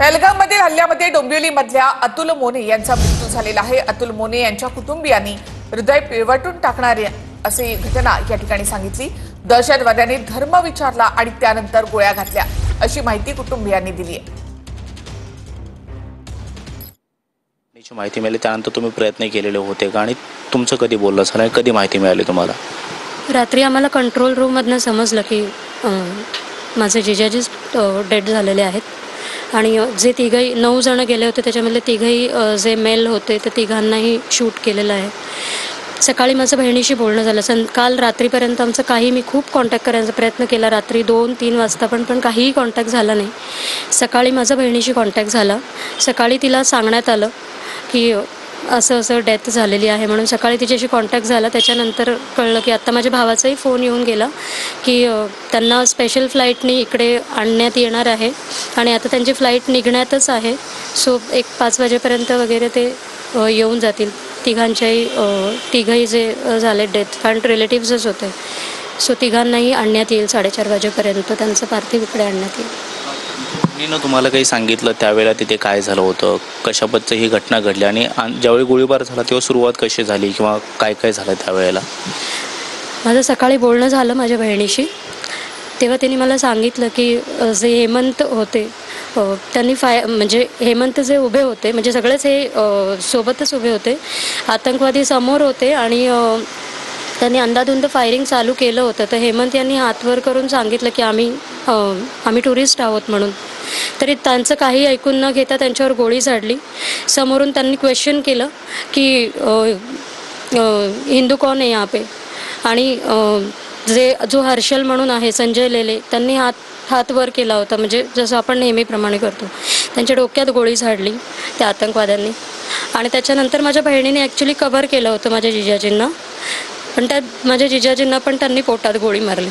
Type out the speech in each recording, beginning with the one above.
पहलगाममधील हल्ल्यामध्ये डोंबिवलीमधल्या अतुल मोने यांचा मृत्यू झालेला आहे। अतुल मोने यांच्या कुटुंबियांनी हृदय पिळवटून टाकणारी अशी घटना या ठिकाणी सांगितली। दहशतवाद्यांनी धर्म विचारला आणि त्यानंतर गोळ्या घातल्या अशी माहिती कुटुंबियांनी दिली आहे। माहिती मिळाली त्यानंतर तुम्ही प्रयत्न केलेले होते का आणि तुमचं कधी बोलणं झालं, कधी माहिती मिळाली तुम्हाला? रात्री आम्हाला कंट्रोल रूम मधनं समजलं की माझे जिजाजी डेड झालेले आहेत आणि जे तिघही 9 जण गेले होते त्याच्यामधले तिघही जे मेल होते ते तिघांनाही शूट केलेलं आहे। सकाळी माझं बहिणीशी बोलणं झालं। काल रात्रीपर्यंत आमचं काही मी खूप कॉन्टॅक्ट करायचा प्रयत्न केला, रात्री 2-3 वाजता पण काहीही कॉन्टॅक्ट झाला नाही। सकाळी माझं बहिणीशी कॉन्टॅक्ट झाला। सकाळी तिला सांगण्यात आलं की असं डेथ झालेली आहे म्हणून। सकाळी तिच्याशी कॉन्टॅक्ट झाला, त्याच्यानंतर कळलं की आत्ता माझ्या भावाचाही फोन येऊन गेला की त्यांना स्पेशल फ्लाईटनी इकडे आणण्यात येणार आहे आणि आता त्यांची फ्लाईट निघण्यातच आहे। सो 1-5 वाजेपर्यंत वगैरे ते येऊन जातील। तिघही जे झाले डेथ कारण रिलेटिव्हच होते, सो तिघांनाही आणण्यात येईल 4:30 वाजेपर्यंत त्यांचं पार्थिव इकडे आणण्यात येईल। मी तुम्हाला काही सांगितलं त्यावेळेला तिथे काय झालं होतं, कशाबद्दल ही घटना घडली आणि ज्यावेळी गोळीबार झाला तेव्हा सुरुवात कशी झाली किंवा काय काय झालं त्यावेळेला? माझं सकाळी बोलणं झालं माझ्या बहिणीशी, तेव्हा त्यांनी मला सांगितलं की जे हेमंत होते त्यांनी म्हणजे हेमंत जे उभे होते म्हणजे सगळेच हे सोबतच उभे होते, आतंकवादी समोर होते आणि त्यांनी अंधाधुंद फायरिंग चालू केलं होतं। तर हेमंत यांनी हात वर करून सांगितलं की आम्ही टुरिस्ट आहोत म्हणून। तरी त्यांचं काही ऐकून न घेता त्यांच्यावर गोळी झाडली। समोरून त्यांनी क्वेश्चन केलं की हिंदू कौन है यहाँ पे, आणि जो हर्षल म्हणून आहे संजय लेले त्यांनी हात वर केला होता म्हणजे जसं आपण नेहमीप्रमाणे करतो। त्यांच्या डोक्यात गोळी झाडली त्या आतंकवाद्यांनी आणि त्याच्यानंतर माझ्या बहिणीने ॲक्च्युली कव्हर केलं होतं माझ्या जिजाजींना, पण त्यात माझ्या जिजाजींना पण त्यांनी पोटात गोळी मारली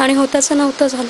आणि होताचं नव्हतं झालं।